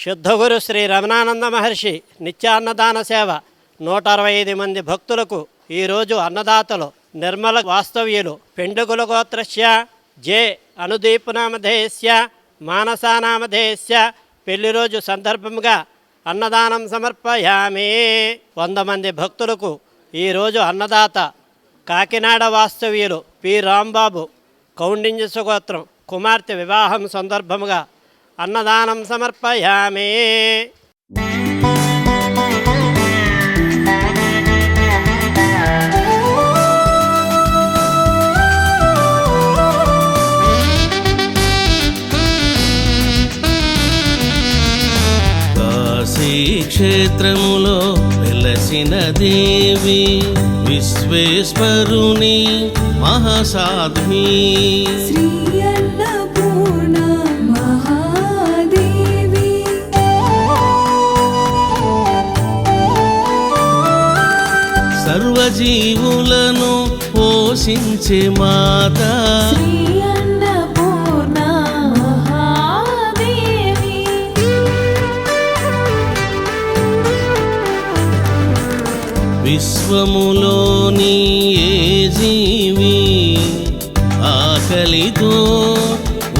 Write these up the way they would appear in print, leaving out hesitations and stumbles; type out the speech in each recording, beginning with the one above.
శుద్ధగురు శ్రీ రమణానంద మహర్షి నిత్యాన్నదాన సేవ 165 మంది భక్తులకు ఈరోజు అన్నదాతలు నిర్మల వాస్తవ్యులు పెండుగుల గోత్రస్య జే అనుదీపునామధేయస్య మానసానామధేయస్య పెళ్లి రోజు సందర్భంగా అన్నదానం సమర్పయామి. 100 మంది భక్తులకు ఈరోజు అన్నదాత కాకినాడ వాస్తవ్యులు పి రాంబాబు కౌండిన్య సుగోత్రం కుమార్తె వివాహం సందర్భముగా అన్నదానం సమర్పయామి. క్షేత్రములో వెలసిన దేవి విశ్వేశ్వరుని మహాసాధ్వి శ్రీ అన్నపూర్ణ మహాదేవి సర్వజీవులను పోషించే మాత విశ్వములోని ఏ జీవి ఆకలితో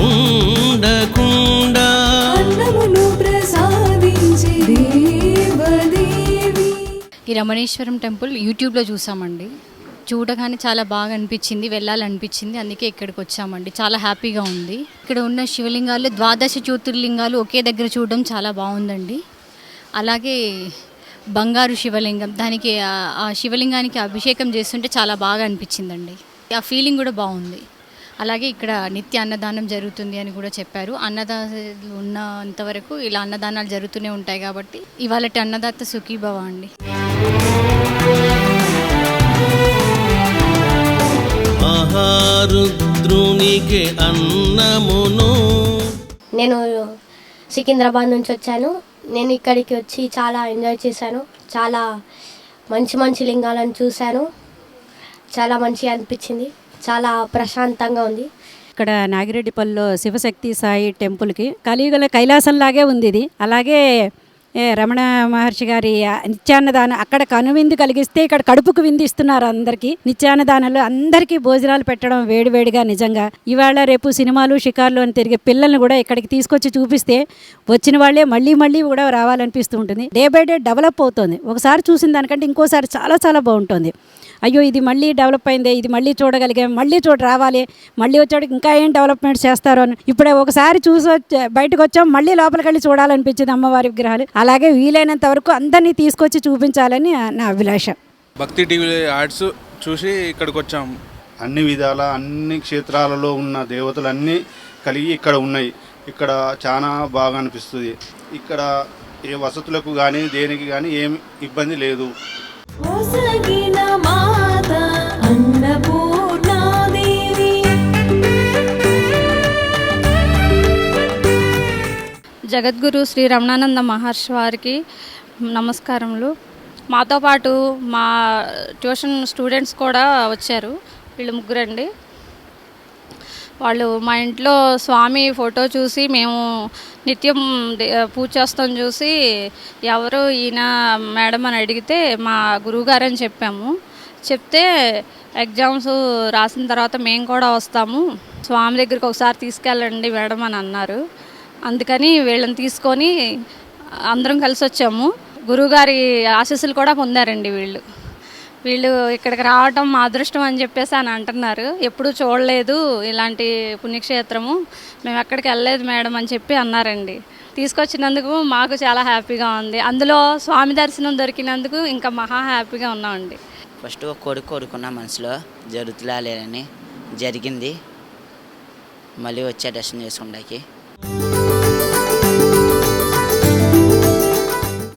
ఉండకుండా అన్నమును ప్రసాదించే దేవదేవి. ఈ రమణేశ్వరం టెంపుల్ యూట్యూబ్లో చూసామండి. చూడగానే చాలా బాగా అనిపించింది, వెళ్ళాలనిపించింది. అందుకే ఇక్కడికి వచ్చామండి. చాలా హ్యాపీగా ఉంది. ఇక్కడ ఉన్న శివలింగాలు 12 జ్యోతిర్లింగాలు ఒకే దగ్గర చూడడం చాలా బాగుందండి. అలాగే బంగారు శివలింగం, దానికి ఆ శివలింగానికి అభిషేకం చేస్తుంటే చాలా బాగా అనిపించిందండి. ఆ ఫీలింగ్ కూడా బాగుంది. అలాగే ఇక్కడ నిత్య అన్నదానం జరుగుతుంది అని కూడా చెప్పారు. అన్నదాతలు ఉన్నంతవరకు ఇలా అన్నదానాలు జరుగుతూనే ఉంటాయి కాబట్టి ఇవాళటి అన్నదాత సుఖీభవ అండి. మహారుద్రునికి అన్నమును. నేను సికింద్రాబాద్ నుంచి వచ్చాను. నేను ఇక్కడికి వచ్చి చాలా ఎంజాయ్ చేశాను. చాలా మంచి లింగాలను చూశాను. చాలా మంచిగా అనిపించింది. చాలా ప్రశాంతంగా ఉంది. ఇక్కడ నాగిరెడ్డిపల్లిలో శివశక్తి సాయి టెంపుల్కి కలియుగల కైలాసంలాగే ఉంది ఇది. అలాగే రమణ మహర్షి గారి నిత్యాన్నదానం అక్కడ కనువిందు కలిగిస్తే ఇక్కడ కడుపుకు విందు ఇస్తున్నారు అందరికీ. నిత్యాన్నదానాలు అందరికీ భోజనాలు పెట్టడం వేడివేడిగా నిజంగా ఇవాళ రేపు సినిమాలు షికార్లు అని తిరిగే పిల్లల్ని కూడా ఇక్కడికి తీసుకొచ్చి చూపిస్తే వచ్చిన వాళ్ళే మళ్ళీ కూడా రావాలనిపిస్తూ ఉంటుంది. డే బై డే డెవలప్ అవుతుంది. ఒకసారి చూసిన దానికంటే ఇంకోసారి చాలా బాగుంటుంది. అయ్యో ఇది మళ్ళీ డెవలప్ అయిందే, ఇది మళ్ళీ చూడగలిగాం, మళ్ళీ రావాలి, మళ్ళీ వచ్చాడు ఇంకా ఏం డెవలప్మెంట్ చేస్తారో అని ఇప్పుడే ఒకసారి చూసి బయటకు వచ్చాం, మళ్ళీ లోపలికి వెళ్ళి చూడాలనిపించింది అమ్మవారి విగ్రహాలు. అలాగే వీలైనంత వరకు అందరినీ తీసుకొచ్చి చూపించాలని నా అభిలాష. భక్తి టీవీ యాడ్స్ చూసి ఇక్కడికి వచ్చాము. అన్ని విధాల అన్ని క్షేత్రాలలో ఉన్న దేవతలు అన్నీ కలిగి ఇక్కడ ఉన్నాయి. ఇక్కడ చాలా బాగా అనిపిస్తుంది. ఇక్కడ ఏ వసతులకు కానీ దేనికి కానీ ఏమి ఇబ్బంది లేదు. జగద్గురు శ్రీ రమణానంద మహర్షి వారికి నమస్కారములు. మాతో పాటు మా ట్యూషన్ స్టూడెంట్స్ కూడా వచ్చారు. వీళ్ళు ముగ్గురండి. వాళ్ళు మా ఇంట్లో స్వామి ఫోటో చూసి మేము నిత్యం పూజ చేస్తాం చూసి ఎవరు ఈయన మేడం అని అడిగితే మా గురువుగారని చెప్పాము. చెప్తే ఎగ్జామ్స్ రాసిన తర్వాత మేము కూడా వస్తాము, స్వామి దగ్గరికి ఒకసారి తీసుకెళ్ళండి మేడం అని అన్నారు. అందుకని వీళ్ళని తీసుకొని అందరం కలిసి వచ్చాము. గురువుగారి ఆశీస్సులు కూడా పొందారండి వీళ్ళు ఇక్కడికి రావటం మా అదృష్టం అని చెప్పేసి అని అంటున్నారు. ఎప్పుడూ చూడలేదు ఇలాంటి పుణ్యక్షేత్రము, మేము ఎక్కడికి వెళ్ళలేదు మేడం అని చెప్పి అన్నారండి. తీసుకొచ్చినందుకు మాకు చాలా హ్యాపీగా ఉంది. అందులో స్వామి దర్శనం దొరికినందుకు ఇంకా మహా హ్యాపీగా ఉన్నామండి. ఫస్ట్ ఒక కోరుకున్న మనసులో జరుగుతులేదని జరిగింది. మళ్ళీ వచ్చే దర్శనం చేసుకుంటాకి